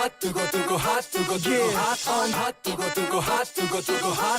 hot 두고 hot 두고 hot on hot 두고 hot 두고 hot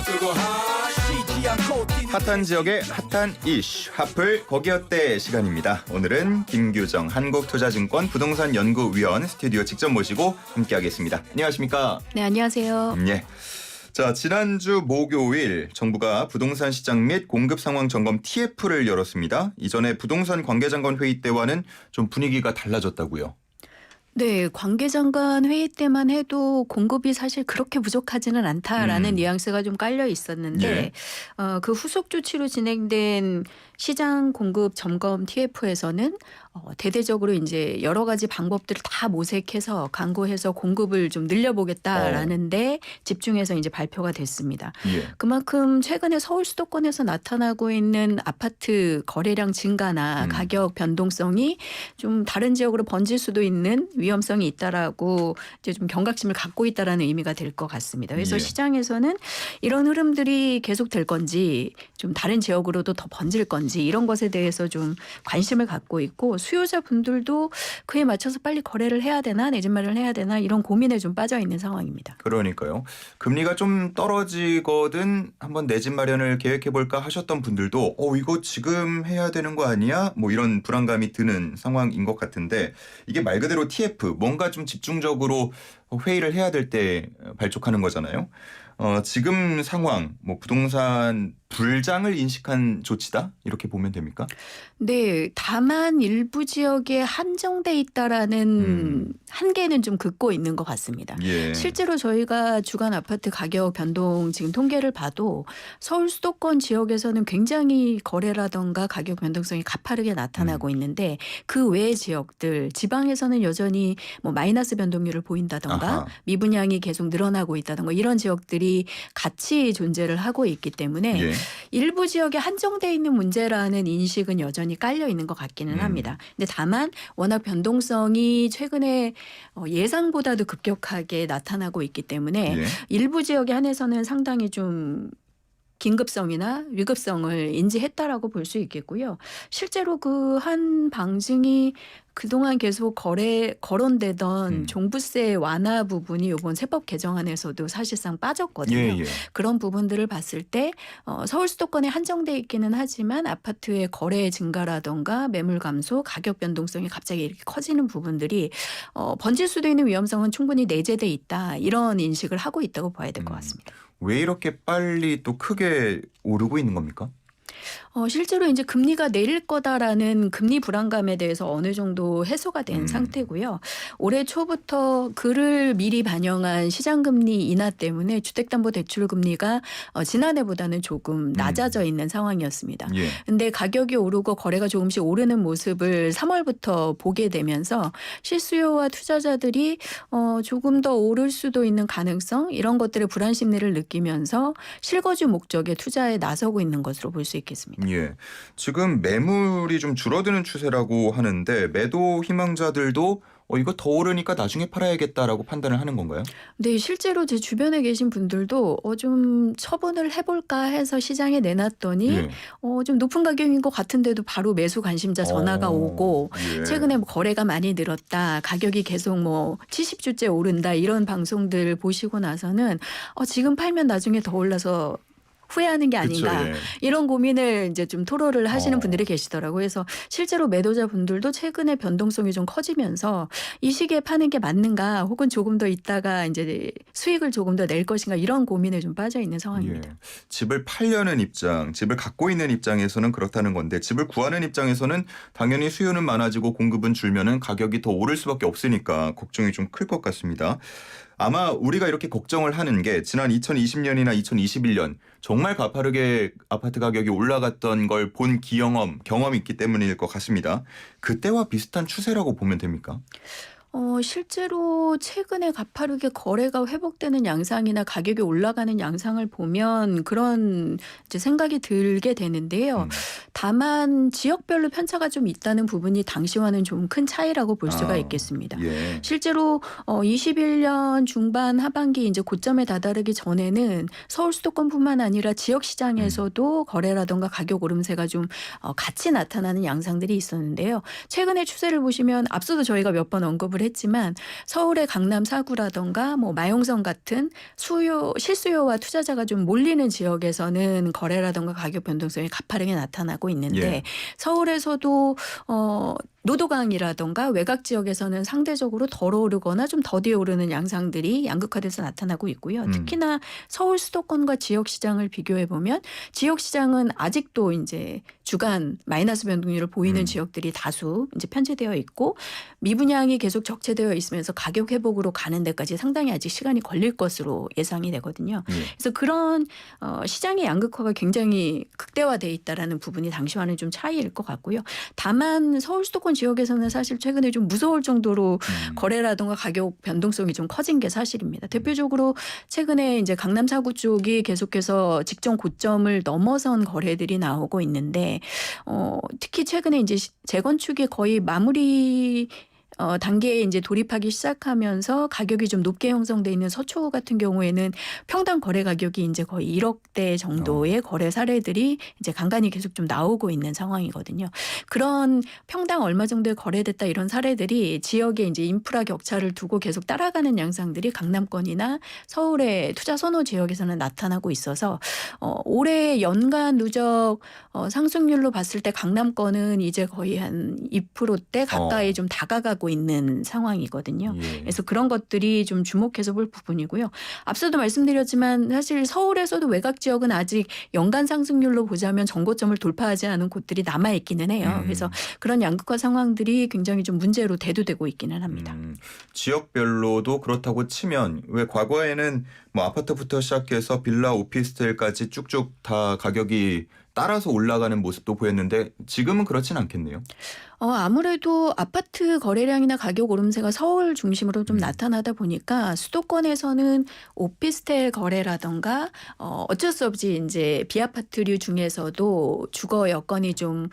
두고 hot 쉬지 않고 뛰는 핫한 지역의 핫한 이슈 핫플 거기어때 시간입니다. 오늘은 김규정 한국투자증권 부동산연구위원 스튜디오 직접 모시고 함께하겠습니다. 안녕하십니까? 네, 안녕하세요. 예. 자, 지난주 목요일 정부가 부동산 시장 및 공급 상황 점검 TF를 열었습니다. 이전에 부동산 관계장관 회의 때와는 좀 분위기가 달라졌다고요. 네, 관계장관 회의 때만 해도 공급이 사실 그렇게 부족하지는 않다라는 뉘앙스가 좀 깔려 있었는데 예. 그 후속 조치로 진행된 시장 공급 점검 TF에서는 대대적으로 이제 여러 가지 방법들을 다 모색해서 강구해서 공급을 좀 늘려보겠다라는데 집중해서 이제 발표가 됐습니다. 예. 그만큼 최근에 서울 수도권에서 나타나고 있는 아파트 거래량 증가나 가격 변동성이 좀 다른 지역으로 번질 수도 있는 위험성이 있다라고 이제 좀 경각심을 갖고 있다라는 의미가 될 것 같습니다. 그래서 예. 시장에서는 이런 흐름들이 계속될 건지 좀 다른 지역으로도 더 번질 건지 이런 것에 대해서 좀 관심을 갖고 있고 수요자분들도 그에 맞춰서 빨리 거래를 해야 되나 내 집 마련을 해야 되나 이런 고민에 좀 빠져 있는 상황입니다. 그러니까요. 금리가 좀 떨어지거든 한번 내 집 마련을 계획해볼까 하셨던 분들도 이거 지금 해야 되는 거 아니야? 뭐 이런 불안감이 드는 상황인 것 같은데 이게 말 그대로 TF 뭔가 좀 집중적으로 회의를 해야 될 때 발족하는 거잖아요. 지금 상황 뭐 부동산 불장을 인식한 조치다 이렇게 보면 됩니까? 네, 다만 일부 지역에 한정돼 있다라는 한계는 좀 긋고 있는 것 같습니다. 예. 실제로 저희가 주간 아파트 가격 변동 지금 통계를 봐도 서울 수도권 지역에서는 굉장히 거래라던가 가격 변동성이 가파르게 나타나고 있는데 그 외 지역들 지방에서는 여전히 뭐 마이너스 변동률을 보인다던가 아하. 미분양이 계속 늘어나고 있다던가 이런 지역들이 같이 존재를 하고 있기 때문에 예. 일부 지역에 한정돼 있는 문제라는 인식은 여전히 깔려 있는 것 같기는 합니다. 근데 다만 워낙 변동성이 최근에 예상보다도 급격하게 나타나고 있기 때문에 예. 일부 지역에 한해서는 상당히 좀 긴급성이나 위급성을 인지했다라고 볼 수 있겠고요. 실제로 그 한 방증이 그동안 계속 거론되던 종부세 완화 부분이 이번 세법 개정안에서도 사실상 빠졌거든요. 예, 예. 그런 부분들을 봤을 때 서울 수도권에 한정돼 있기는 하지만 아파트의 거래 증가라던가 매물 감소, 가격 변동성이 갑자기 이렇게 커지는 부분들이 번질 수도 있는 위험성은 충분히 내재돼 있다. 이런 인식을 하고 있다고 봐야 될 것 같습니다. 왜 이렇게 빨리 또 크게 오르고 있는 겁니까? 실제로 이제 금리가 내릴 거다라는 금리 불안감에 대해서 어느 정도 해소가 된 상태고요. 올해 초부터 그를 미리 반영한 시장금리 인하 때문에 주택담보대출금리가 지난해보다는 조금 낮아져 있는 상황이었습니다. 예. 근데 가격이 오르고 거래가 조금씩 오르는 모습을 3월부터 보게 되면서 실수요와 투자자들이 조금 더 오를 수도 있는 가능성 이런 것들의 불안 심리를 느끼면서 실거주 목적의 투자에 나서고 있는 것으로 볼 수 있겠습니다. 예. 지금 매물이 좀 줄어드는 추세라고 하는데 매도 희망자들도 이거 더 오르니까 나중에 팔아야겠다라고 판단을 하는 건가요? 네, 실제로 제 주변에 계신 분들도 좀 처분을 해볼까 해서 시장에 내놨더니 예. 좀 높은 가격인 것 같은데도 바로 매수 관심자 전화가 오고 예. 최근에 뭐 거래가 많이 늘었다, 가격이 계속 뭐 70주째 오른다 이런 방송들 보시고 나서는 지금 팔면 나중에 더 올라서 후회하는 게 아닌가 그쵸, 예. 이런 고민을 이제 좀 토로를 하시는 분들이 계시더라고요. 그래서 실제로 매도자분들도 최근에 변동성이 좀 커지면서 이 시기에 파는 게 맞는가 혹은 조금 더 있다가 이제 수익을 조금 더 낼 것인가 이런 고민에 좀 빠져 있는 상황입니다. 예. 집을 팔려는 입장, 집을 갖고 있는 입장에서는 그렇다는 건데 집을 구하는 입장에서는 당연히 수요는 많아지고 공급은 줄면은 가격이 더 오를 수밖에 없으니까 걱정이 좀 클 것 같습니다. 아마 우리가 이렇게 걱정을 하는 게 지난 2020년이나 2021년 정말 가파르게 아파트 가격이 올라갔던 걸 본 경험이 있기 때문일 것 같습니다. 그때와 비슷한 추세라고 보면 됩니까? 실제로 최근에 가파르게 거래가 회복되는 양상이나 가격이 올라가는 양상을 보면 그런 이제 생각이 들게 되는데요. 다만 지역별로 편차가 좀 있다는 부분이 당시와는 좀 큰 차이라고 볼 수가 있겠습니다. 예. 실제로 21년 중반 하반기 이제 고점에 다다르기 전에는 서울 수도권뿐만 아니라 지역 시장에서도 거래라던가 가격 오름세가 좀 같이 나타나는 양상들이 있었는데요. 최근의 추세를 보시면 앞서도 저희가 몇 번 언급을 했지만 서울의 강남 4구라던가 뭐 마용성 같은 실수요와 투자자가 좀 몰리는 지역에서는 거래라던가 가격 변동성이 가파르게 나타나고 있는데 예. 서울에서도 노도강이라던가 외곽 지역에서는 상대적으로 덜 오르거나 좀 더디 오르는 양상들이 양극화돼서 나타나고 있고요. 특히나 서울 수도권과 지역 시장을 비교해 보면 지역 시장은 아직도 이제 주간 마이너스 변동률을 보이는 지역들이 다수 이제 편제되어 있고 미분양이 계속 적체되어 있으면서 가격 회복으로 가는 데까지 상당히 아직 시간이 걸릴 것으로 예상이 되거든요. 그래서 그런 시장의 양극화가 굉장히 극대화돼 있다라는 부분이 당시와는 좀 차이일 것 같고요. 다만 서울 수도권 지역에서는 사실 최근에 좀 무서울 정도로 거래라든가 가격 변동성이 좀 커진 게 사실입니다. 대표적으로 최근에 이제 강남 4구 쪽이 계속해서 직전 고점을 넘어선 거래들이 나오고 있는데 특히 최근에 이제 재건축이 거의 마무리 단계에 이제 돌입하기 시작하면서 가격이 좀 높게 형성돼 있는 서초 같은 경우에는 평당 거래 가격이 이제 거의 1억대 정도의 거래 사례들이 이제 간간히 계속 좀 나오고 있는 상황이거든요. 그런 평당 얼마 정도에 거래됐다 이런 사례들이 지역의 이제 인프라 격차를 두고 계속 따라가는 양상들이 강남권이나 서울의 투자 선호 지역에서는 나타나고 있어서 올해 연간 누적 상승률로 봤을 때 강남권은 이제 거의 한 2%대 가까이 좀 다가가고 있는 상황이거든요. 예. 그래서 그런 것들이 좀 주목해서 볼 부분이고요. 앞서도 말씀드렸지만 사실 서울에서도 외곽 지역은 아직 연간 상승률로 보자면 정고점을 돌파하지 않은 곳들이 남아있기는 해요. 그래서 그런 양극화 상황들이 굉장히 좀 문제로 대두되고 있기는 합니다. 지역별로도 그렇다고 치면 왜 과거에는 뭐 아파트부터 시작해서 빌라, 오피스텔까지 쭉쭉 다 가격이 따라서 올라가는 모습도 보였는데 지금은 그렇진 않겠네요. 아무래도 아파트 거래량이나 가격 오름세가 서울 중심으로 좀 나타나다 보니까 수도권에서는 오피스텔 거래라던가 어쩔 수 없이 이제 비아파트류 중에서도 주거 여건이 좀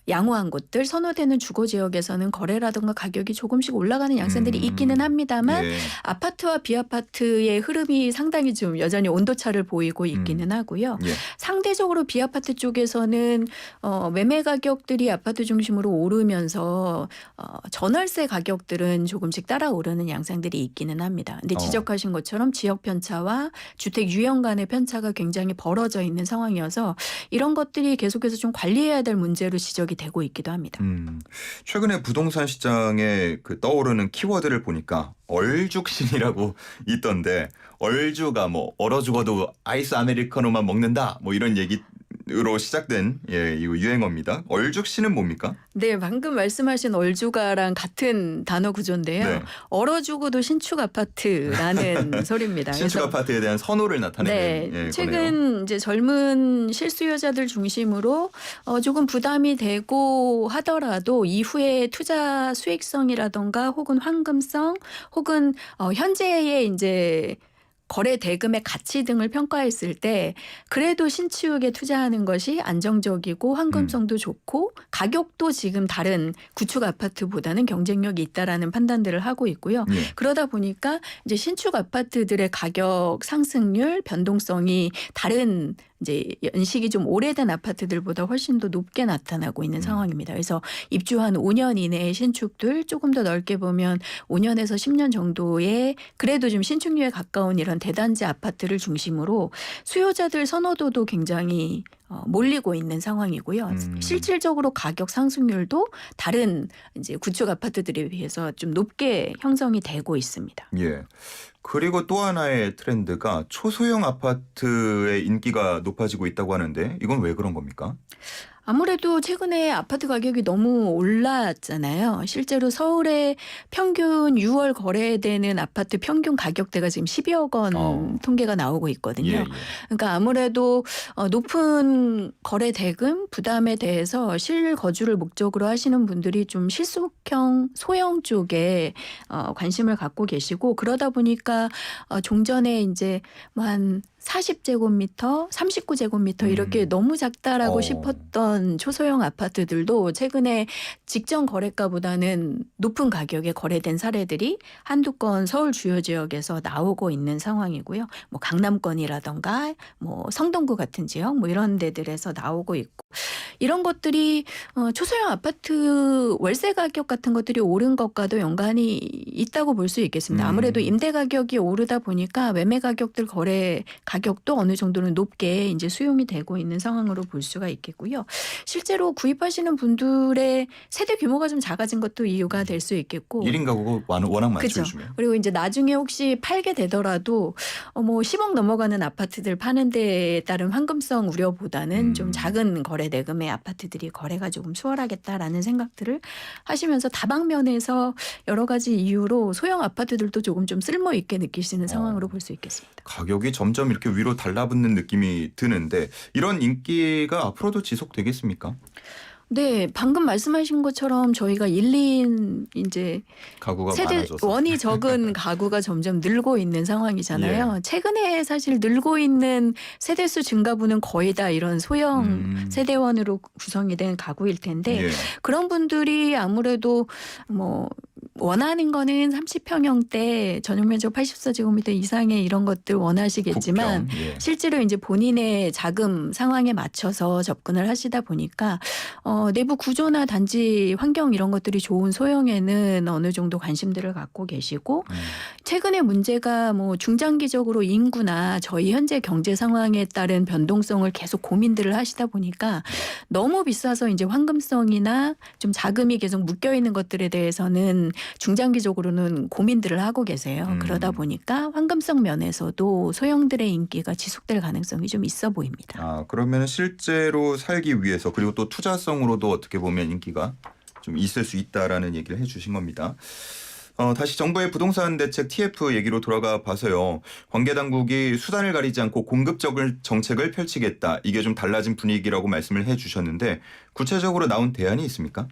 양호한 곳들 선호되는 주거 지역에서는 거래라던가 가격이 조금씩 올라가는 양상들이 있기는 합니다만 예. 아파트와 비아파트의 흐름이 상당히 좀 여전히 온도차를 보이고 있기는 하고요. 예. 상대적으로 비아파트 쪽에서는 매매 가격들이 아파트 중심으로 오르면서 전월세 가격들은 조금씩 따라오르는 양상들이 있기는 합니다. 근데 지적하신 것처럼 지역 편차와 주택 유형 간의 편차가 굉장히 벌어져 있는 상황이어서 이런 것들이 계속해서 좀 관리해야 될 문제로 지적이 되고 있기도 합니다. 최근에 부동산 시장에 그 떠오르는 키워드를 보니까 얼죽신이라고 있던데 얼주가 뭐 얼어 죽어도 아이스 아메리카노만 먹는다 뭐 이런 얘기로 시작된 이거 유행어입니다. 얼죽신은 뭡니까? 네, 방금 말씀하신 얼주가랑 같은 단어 구조인데요. 네. 얼어 죽어도 신축 아파트라는 소리입니다. 신축 그래서 아파트에 대한 선호를 나타내는 네, 거네요. 최근 이제 젊은 실수요자들 중심으로 조금 부담이 되고 하더라도 이후에 투자 수익성이라던가 혹은 황금성 혹은 현재의 이제 거래 대금의 가치 등을 평가했을 때 그래도 신축에 투자하는 것이 안정적이고 황금성도 좋고 가격도 지금 다른 구축 아파트보다는 경쟁력이 있다라는 판단들을 하고 있고요. 예. 그러다 보니까 이제 신축 아파트들의 가격 상승률 변동성이 다른 이제 연식이 좀 오래된 아파트들보다 훨씬 더 높게 나타나고 있는 상황입니다. 그래서 입주 한 5년 이내의 신축들 조금 더 넓게 보면 5년에서 10년 정도의 그래도 좀 신축률에 가까운 이런 대단지 아파트를 중심으로 수요자들 선호도도 굉장히 몰리고 있는 상황이고요. 실질적으로 가격 상승률도 다른 이제 구축 아파트들에 비해서 좀 높게 형성이 되고 있습니다. 예. 그리고 또 하나의 트렌드가 초소형 아파트의 인기가 높아지고 있다고 하는데 이건 왜 그런 겁니까? 아무래도 최근에 아파트 가격이 너무 올랐잖아요. 실제로 서울의 평균 6월 거래되는 아파트 평균 가격대가 지금 12억 원 통계가 나오고 있거든요. 예. 그러니까 아무래도 높은 거래 대금 부담에 대해서 실거주를 목적으로 하시는 분들이 좀 실속형 소형 쪽에 관심을 갖고 계시고 그러다 보니까 종전에 이제 뭐 한 40제곱미터, 39제곱미터 이렇게 너무 작다라고 싶었던 초소형 아파트들도 최근에 직전 거래가보다는 높은 가격에 거래된 사례들이 한두 건 서울 주요 지역에서 나오고 있는 상황이고요. 뭐 강남권이라던가 뭐 성동구 같은 지역 뭐 이런 데들에서 나오고 있고 이런 것들이 초소형 아파트 월세 가격 같은 것들이 오른 것과도 연관이 있다고 볼 수 있겠습니다. 아무래도 임대 가격이 오르다 보니까 매매 가격들 거래 가격도 어느 정도는 높게 이제 수용이 되고 있는 상황으로 볼 수가 있겠고요. 실제로 구입하시는 분들의 세대 규모가 좀 작아진 것도 이유가 될 수 있겠고. 1인 가구가 워낙 많죠. 그렇죠. 요즘에. 그리고 이제 나중에 혹시 팔게 되더라도 뭐 10억 넘어가는 아파트들 파는 데에 따른 황금성 우려보다는 좀 작은 거래 대금의 아파트들이 거래가 조금 수월하겠다라는 생각들을 하시면서 다방면에서 여러 가지 이유로 소형 아파트들도 조금 좀 쓸모 있게 느끼시는 상황으로 볼 수 있겠습니다. 가격이 점점 이렇게 위로 달라붙는 느낌이 드는데 이런 인기가 앞으로도 지속되겠습니까? 네, 방금 말씀하신 것처럼 저희가 1, 2인 이제 가구가 세대 많아져서. 원이 적은 가구가 점점 늘고 있는 상황이잖아요. 예. 최근에 사실 늘고 있는 세대수 증가분은 거의 다 이런 소형 세대원으로 구성이 된 가구일 텐데 예. 그런 분들이 아무래도 뭐 원하는 거는 30평형대 전용 면적 84제곱미터 이상의 이런 것들 원하시겠지만 국평. 예. 실제로 이제 본인의 자금 상황에 맞춰서 접근을 하시다 보니까 내부 구조나 단지 환경 이런 것들이 좋은 소형에는 어느 정도 관심들을 갖고 계시고 최근에 문제가 뭐 중장기적으로 인구나 저희 현재 경제 상황에 따른 변동성을 계속 고민들을 하시다 보니까 너무 비싸서 이제 황금성이나 좀 자금이 계속 묶여 있는 것들에 대해서는 중장기적으로는 고민들을 하고 계세요. 그러다 보니까 황금성 면에서도 소형들의 인기가 지속될 가능성이 좀 있어 보입니다. 아, 그러면 실제로 살기 위해서 그리고 또 투자성으로도 어떻게 보면 인기가 좀 있을 수 있다라는 얘기를 해주신 겁니다. 다시 정부의 부동산 대책 TF 얘기로 돌아가 봐서요. 관계 당국이 수단을 가리지 않고 공급적인 정책을 펼치겠다. 이게 좀 달라진 분위기라고 말씀을 해주셨는데 구체적으로 나온 대안이 있습니까?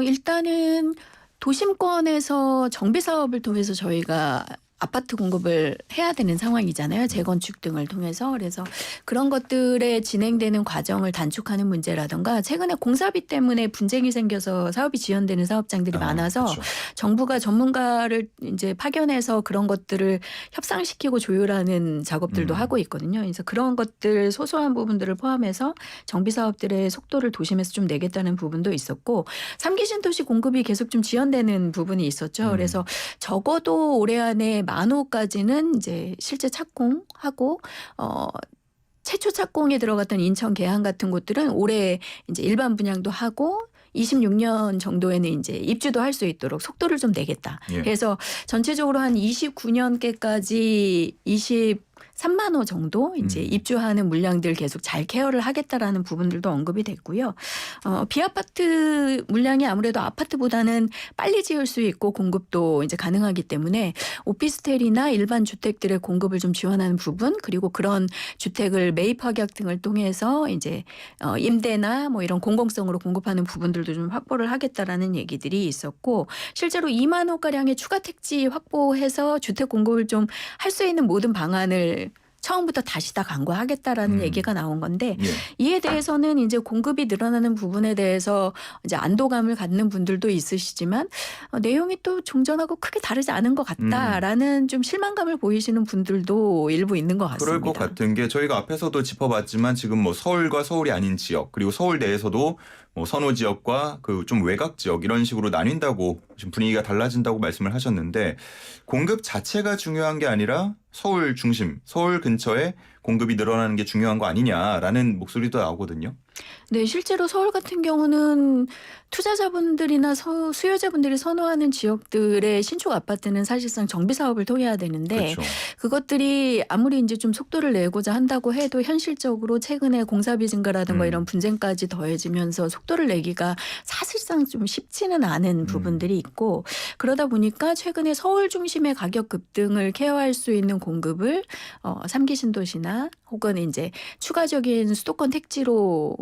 일단은 도심권에서 정비 사업을 통해서 저희가 아파트 공급을 해야 되는 상황이잖아요. 재건축 등을 통해서. 그래서 그런 것들에 진행되는 과정을 단축하는 문제라든가 최근에 공사비 때문에 분쟁이 생겨서 사업이 지연되는 사업장들이 많아서 그렇죠. 정부가 전문가를 이제 파견해서 그런 것들을 협상시키고 조율하는 작업들도 하고 있거든요. 그래서 그런 것들 소소한 부분들을 포함해서 정비 사업들의 속도를 도심에서 좀 내겠다는 부분도 있었고 3기 신도시 공급이 계속 좀 지연되는 부분이 있었죠. 그래서 적어도 올해 안에 만호까지는 이제 실제 착공하고 최초 착공에 들어갔던 인천 계양 같은 곳들은 올해 이제 일반 분양도 하고 26년 정도에는 이제 입주도 할 수 있도록 속도를 좀 내겠다. 예. 그래서 전체적으로 한 29년께까지 23만 호 정도 이제 입주하는 물량들 계속 잘 케어를 하겠다라는 부분들도 언급이 됐고요. 비아파트 물량이 아무래도 아파트보다는 빨리 지을 수 있고 공급도 이제 가능하기 때문에 오피스텔이나 일반 주택들의 공급을 좀 지원하는 부분 그리고 그런 주택을 매입 확약 등을 통해서 이제 임대나 뭐 이런 공공성으로 공급하는 부분들도 좀 확보를 하겠다라는 얘기들이 있었고 실제로 2만 호가량의 추가 택지 확보해서 주택 공급을 좀 할 수 있는 모든 방안을 처음부터 다시 다 강구하겠다라는 얘기가 나온 건데 예. 이에 대해서는 이제 공급이 늘어나는 부분에 대해서 이제 안도감을 갖는 분들도 있으시지만 내용이 또 종전하고 크게 다르지 않은 것 같다라는 좀 실망감을 보이시는 분들도 일부 있는 것 같습니다. 그럴 것 같은 게 저희가 앞에서도 짚어봤지만 지금 뭐 서울과 서울이 아닌 지역 그리고 서울 내에서도 뭐 선호 지역과 그 좀 외곽 지역 이런 식으로 나뉜다고 지금 분위기가 달라진다고 말씀을 하셨는데 공급 자체가 중요한 게 아니라 서울 중심, 서울 근처에 공급이 늘어나는 게 중요한 거 아니냐라는 목소리도 나오거든요. 네, 실제로 서울 같은 경우는 투자자분들이나 수요자분들이 선호하는 지역들의 신축 아파트는 사실상 정비 사업을 통해야 되는데 그렇죠. 그것들이 아무리 이제 좀 속도를 내고자 한다고 해도 현실적으로 최근에 공사비 증가라든가 이런 분쟁까지 더해지면서 속도를 내기가 사실상 좀 쉽지는 않은 부분들이 있고 그러다 보니까 최근에 서울 중심의 가격 급등을 케어할 수 있는 공급을 3기 신도시나 혹은 이제 추가적인 수도권 택지로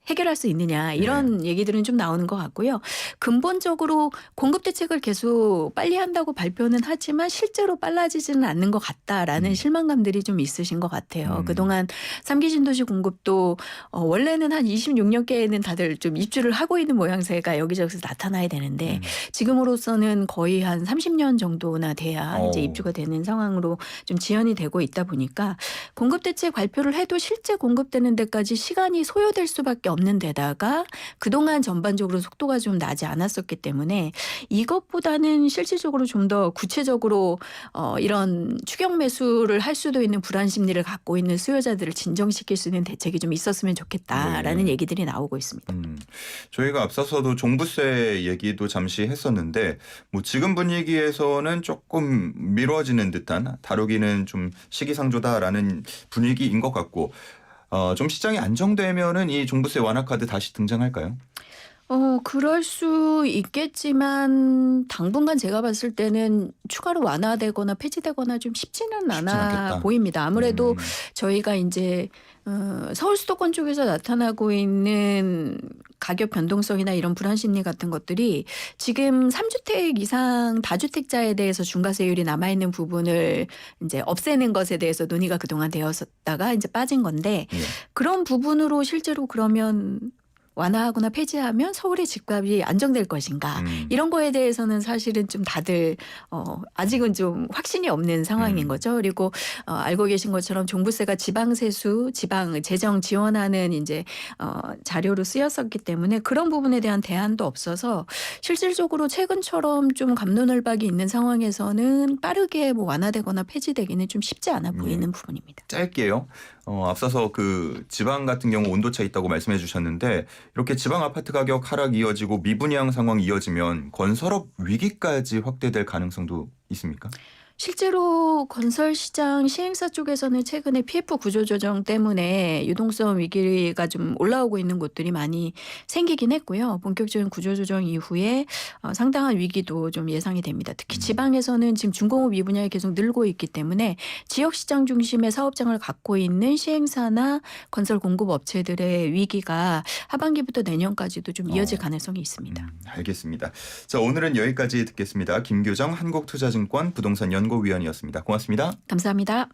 해결할 수 있느냐 이런 얘기들은 좀 나오는 것 같고요. 근본적으로 공급 대책을 계속 빨리 한다고 발표는 하지만 실제로 빨라지지는 않는 것 같다라는 실망감들이 좀 있으신 것 같아요. 그동안 3기 신도시 공급도 원래는 한 26년께에는 다들 좀 입주를 하고 있는 모양새가 여기저기서 나타나야 되는데 지금으로서는 거의 한 30년 정도나 돼야 이제 입주가 되는 상황으로 좀 지연이 되고 있다 보니까 공급 대책 발표를 해도 실제 공급되는 데까지 시간이 소요될 수밖에 없는 데다가 그동안 전반적으로 속도가 좀 나지 않았었기 때문에 이것보다는 실질적으로 좀 더 구체적으로 이런 추격 매수를 할 수도 있는 불안 심리를 갖고 있는 수요자들을 진정시킬 수 있는 대책이 좀 있었으면 좋겠다라는 얘기들이 나오고 있습니다. 저희가 앞서서도 종부세 얘기도 잠시 했었는데 뭐 지금 분위기에서는 조금 미뤄지는 듯한 다루기는 좀 시기상조다라는 분위기인 것 같고 좀 시장이 안정되면은 이 종부세 완화 카드 다시 등장할까요? 그럴 수 있겠지만 당분간 제가 봤을 때는 추가로 완화되거나 폐지되거나 좀 쉽지는 않아 않겠다. 보입니다. 아무래도 저희가 이제 서울 수도권 쪽에서 나타나고 있는 가격 변동성이나 이런 불안 심리 같은 것들이 지금 3주택 이상 다주택자에 대해서 중과세율이 남아있는 부분을 이제 없애는 것에 대해서 논의가 그동안 되었다가 이제 빠진 건데 그런 부분으로 실제로 그러면 완화하거나 폐지하면 서울의 집값이 안정될 것인가 이런 거에 대해서는 사실은 좀 다들 아직은 좀 확신이 없는 상황인 거죠. 그리고 알고 계신 것처럼 종부세가 지방세수, 지방 재정 지원하는 이제 자료로 쓰였었기 때문에 그런 부분에 대한 대안도 없어서 실질적으로 최근처럼 좀 갑론을박이 있는 상황에서는 빠르게 뭐 완화되거나 폐지되기는 좀 쉽지 않아 보이는 부분입니다. 짧게요. 앞서서 그 지방 같은 경우 온도차 있다고 말씀해 주셨는데 이렇게 지방 아파트 가격 하락 이어지고 미분양 상황 이어지면 건설업 위기까지 확대될 가능성도 있습니까? 실제로 건설 시장 시행사 쪽에서는 최근에 PF 구조조정 때문에 유동성 위기가 좀 올라오고 있는 곳들이 많이 생기긴 했고요. 본격적인 구조조정 이후에 상당한 위기도 좀 예상이 됩니다. 특히 지방에서는 지금 중공업 미분양이 계속 늘고 있기 때문에 지역시장 중심의 사업장을 갖고 있는 시행사나 건설 공급 업체들의 위기가 하반기부터 내년까지도 좀 이어질 가능성이 있습니다. 알겠습니다. 자, 오늘은 여기까지 듣겠습니다. 김규정 한국투자증권 부동산 연구위원이었습니다. 고맙습니다. 감사합니다.